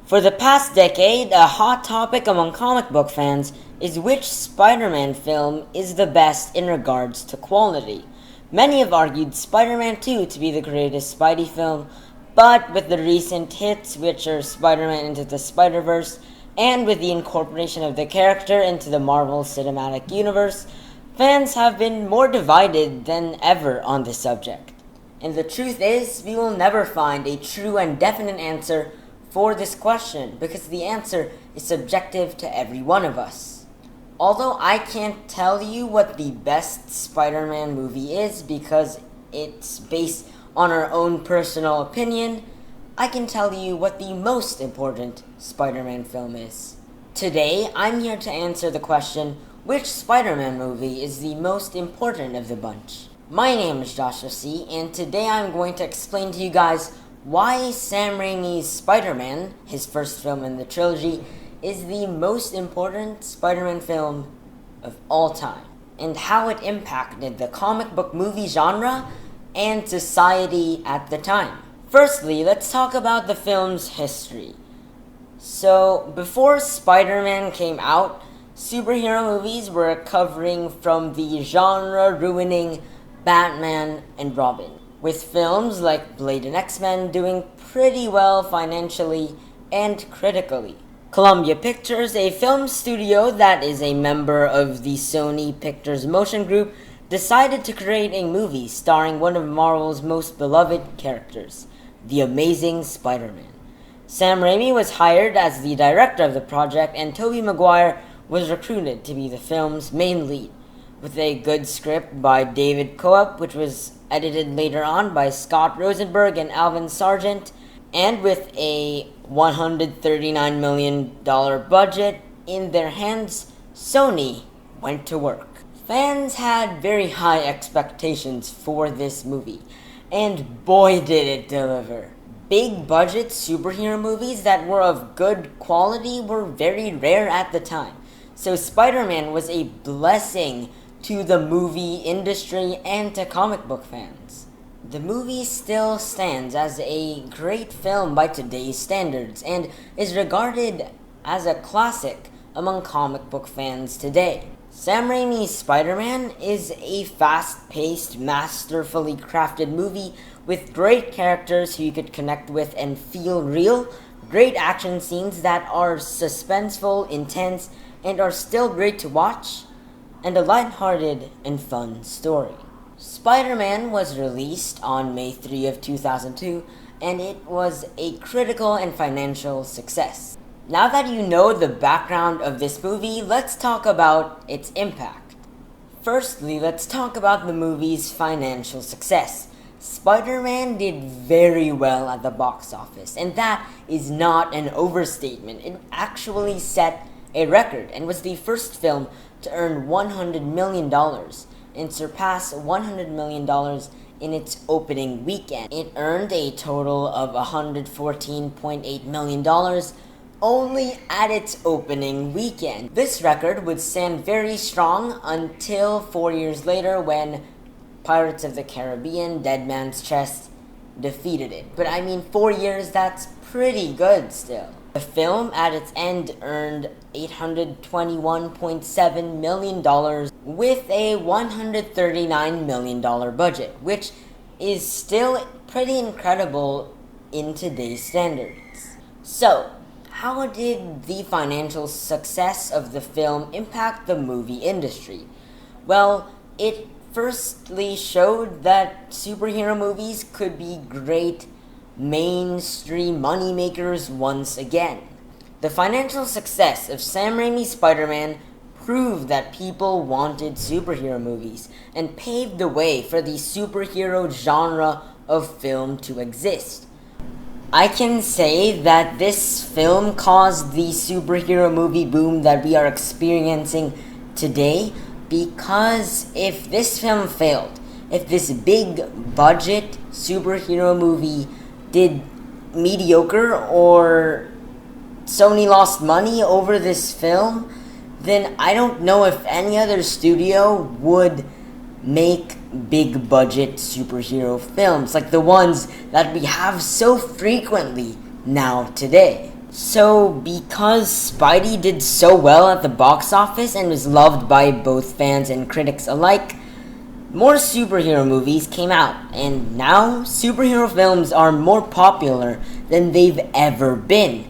For the past decade, a hot topic among comic book fans is which Spider-Man film is the best in regards to quality. Many have argued Spider-Man 2 to be the greatest Spidey film, but with the recent hits, which are Spider-Man Into the Spider-Verse, and with the incorporation of the character into the Marvel Cinematic Universe, fans have been more divided than ever on this subject. And the truth is, we will never find a true and definite answer for this question, because the answer is subjective to every one of us. Although I can't tell you what the best Spider-Man movie is because it's based on our own personal opinion, I can tell you what the most important Spider-Man film is. Today, I'm here to answer the question, which Spider-Man movie is the most important of the bunch? My name is Joshua C., and today I'm going to explain to you guys why Sam Raimi's Spider-Man, his first film in the trilogy, is the most important Spider-Man film of all time, and how it impacted the comic book movie genre and society at the time. Firstly, let's talk about the film's history. So, before Spider-Man came out, superhero movies were covering from the genre-ruining Batman and Robin, with films like Blade and X-Men doing pretty well financially and critically. Columbia Pictures, a film studio that is a member of the Sony Pictures Motion Group, decided to create a movie starring one of Marvel's most beloved characters, the Amazing Spider-Man. Sam Raimi was hired as the director of the project, and Tobey Maguire was recruited to be the film's main lead, with a good script by David Coop, which was edited later on by Scott Rosenberg and Alvin Sargent, and with a $139 million budget in their hands, Sony went to work. Fans had very high expectations for this movie, and boy did it deliver. Big budget superhero movies that were of good quality were very rare at the time, so Spider-Man was a blessing to the movie industry and to comic book fans. The movie still stands as a great film by today's standards and is regarded as a classic among comic book fans today. Sam Raimi's Spider-Man is a fast-paced, masterfully crafted movie with great characters who you could connect with and feel real, great action scenes that are suspenseful, intense, and are still great to watch, and a lighthearted and fun story. Spider-Man was released on May 3 of 2002, and it was a critical and financial success. Now that you know the background of this movie, let's talk about its impact. Firstly, let's talk about the movie's financial success. Spider-Man did very well at the box office, and that is not an overstatement. It actually set a record and was the first film to earn $100 million and surpass $100 million in its opening weekend. It earned a total of $114.8 million only at its opening weekend. This record would stand very strong until 4 years later when Pirates of the Caribbean, Dead Man's Chest defeated it. But 4 years, that's pretty good still. The film at its end earned $821.7 million with a $139 million budget, which is still pretty incredible in today's standards. So, how did the financial success of the film impact the movie industry? Well, it firstly showed that superhero movies could be great mainstream moneymakers once again. The financial success of Sam Raimi's Spider-Man proved that people wanted superhero movies and paved the way for the superhero genre of film to exist. I can say that this film caused the superhero movie boom that we are experiencing today, because if this film failed, if this big budget superhero movie did mediocre or Sony lost money over this film, then I don't know if any other studio would make big budget superhero films like the ones that we have so frequently now today. So, because Spidey did so well at the box office and was loved by both fans and critics alike, more superhero movies came out, and now superhero films are more popular than they've ever been.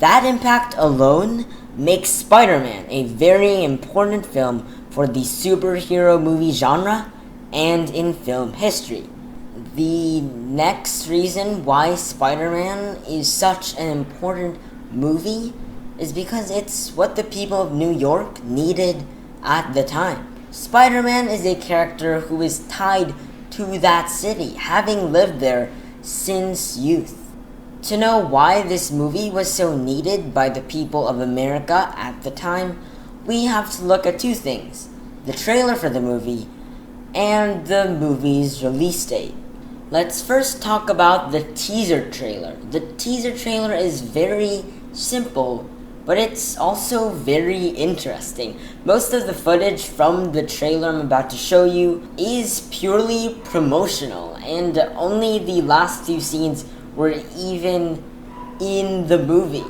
That impact alone makes Spider-Man a very important film for the superhero movie genre and in film history. The next reason why Spider-Man is such an important movie is because it's what the people of New York needed at the time. Spider-Man is a character who is tied to that city, having lived there since youth. To know why this movie was so needed by the people of America at the time, we have to look at two things: the trailer for the movie and the movie's release date. Let's first talk about the teaser trailer. The teaser trailer is very simple, but it's also very interesting. Most of the footage from the trailer I'm about to show you is purely promotional, and only the last few scenes were even in the movie.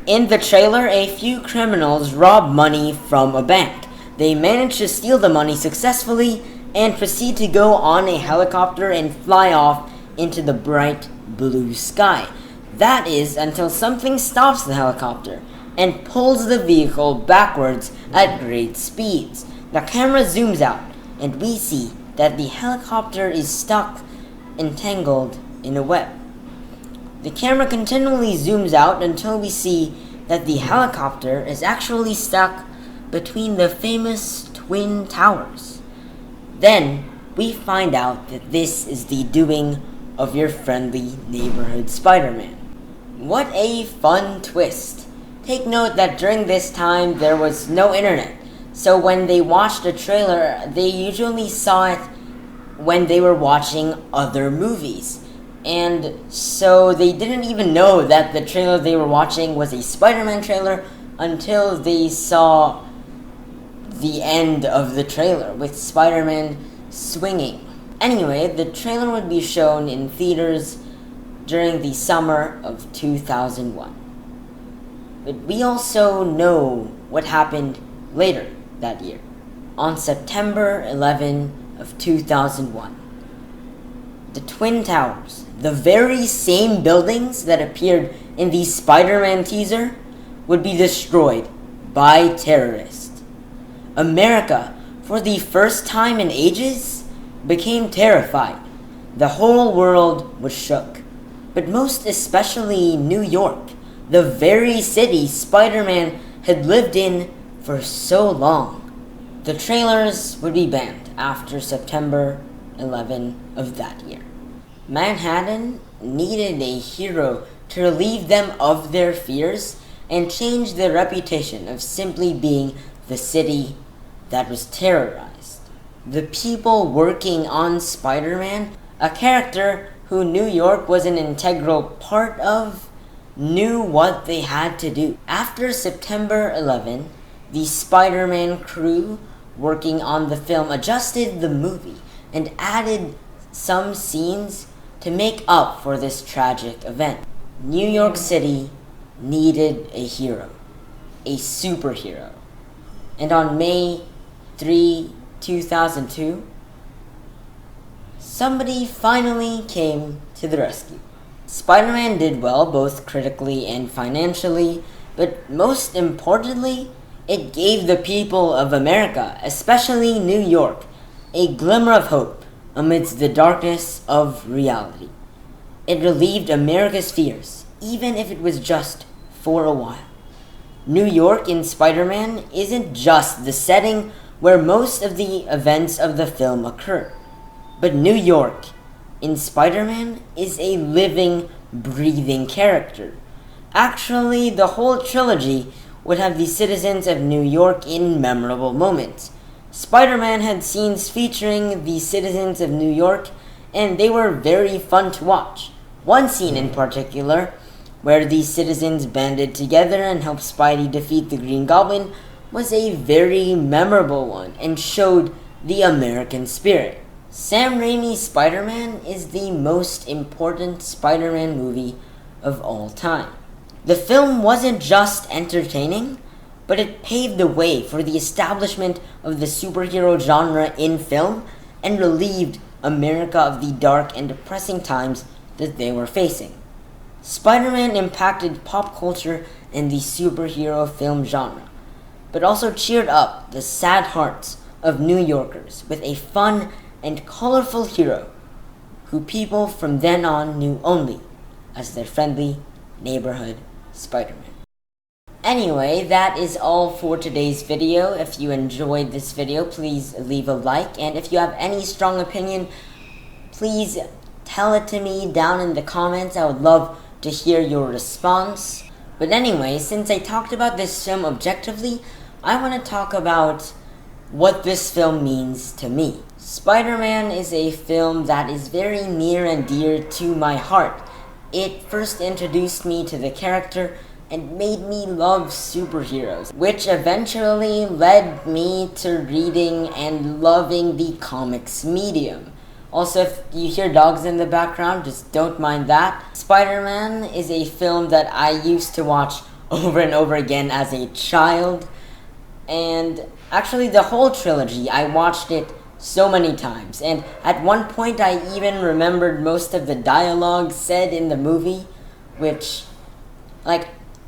In the trailer, a few criminals rob money from a bank. They manage to steal the money successfully and proceed to go on a helicopter and fly off into the bright blue sky. That is until something stops the helicopter and pulls the vehicle backwards at great speeds. The camera zooms out, and we see that the helicopter is stuck, entangled in a web. The camera continually zooms out until we see that the helicopter is actually stuck between the famous Twin Towers. Then we find out that this is the doing of your friendly neighborhood Spider-Man. What a fun twist! Take note that during this time there was no internet, so when they watched a trailer, they usually saw it when they were watching other movies. And so they didn't even know that the trailer they were watching was a Spider-Man trailer until they saw the end of the trailer with Spider-Man swinging. Anyway, the trailer would be shown in theaters during the summer of 2001. But we also know what happened later that year. On September 11 of 2001, the Twin Towers, the very same buildings that appeared in the Spider-Man teaser, would be destroyed by terrorists. America, for the first time in ages, became terrified. The whole world was shook, but most especially New York, the very city Spider-Man had lived in for so long. The trailers would be banned after September 11 of that year. Manhattan needed a hero to relieve them of their fears and change their reputation of simply being the city that was terrorized. The people working on Spider-Man, a character who New York was an integral part of, knew what they had to do. After September 11, the Spider-Man crew working on the film adjusted the movie and added some scenes to make up for this tragic event. New York City needed a hero, a superhero. And on May 3, 2002, somebody finally came to the rescue. Spider-Man did well both critically and financially, but most importantly, it gave the people of America, especially New York, a glimmer of hope amidst the darkness of reality. It relieved America's fears, even if it was just for a while. New York in Spider-Man isn't just the setting where most of the events of the film occur, but New York in Spider-Man is a living, breathing character. Actually, the whole trilogy would have the citizens of New York in memorable moments. Spider-Man had scenes featuring the citizens of New York, and they were very fun to watch. One scene in particular, where the citizens banded together and helped Spidey defeat the Green Goblin, was a very memorable one and showed the American spirit. Sam Raimi Spider-Man is the most important Spider-Man movie of all time. The film wasn't just entertaining, but it paved the way for the establishment of the superhero genre in film and relieved America of the dark and depressing times that they were facing. Spider-Man impacted pop culture and the superhero film genre, but also cheered up the sad hearts of New Yorkers with a fun and colorful hero who people from then on knew only as their friendly neighborhood Spider-Man. Anyway, that is all for today's video. If you enjoyed this video, please leave a like, and if you have any strong opinion, please tell it to me down in the comments. I would love to hear your response. But anyway, since I talked about this film objectively, I want to talk about what this film means to me. Spider-Man is a film that is very near and dear to my heart. It first introduced me to the character and made me love superheroes, which eventually led me to reading and loving the comics medium. Also, if you hear dogs in the background, just don't mind that. Spider-Man is a film that I used to watch over and over again as a child, and actually the whole trilogy, I watched it so many times, and at one point I even remembered most of the dialogue said in the movie, which,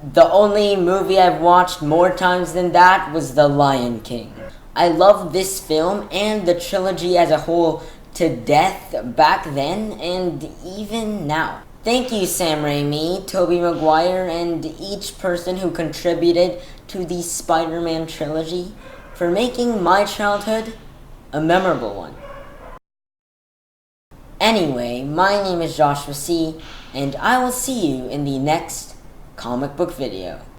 the only movie I've watched more times than that was The Lion King. I love this film and the trilogy as a whole to death back then and even now. Thank you, Sam Raimi, Tobey Maguire, and each person who contributed to the Spider-Man trilogy for making my childhood a memorable one. Anyway, my name is Joshua C., and I will see you in the next comic book video.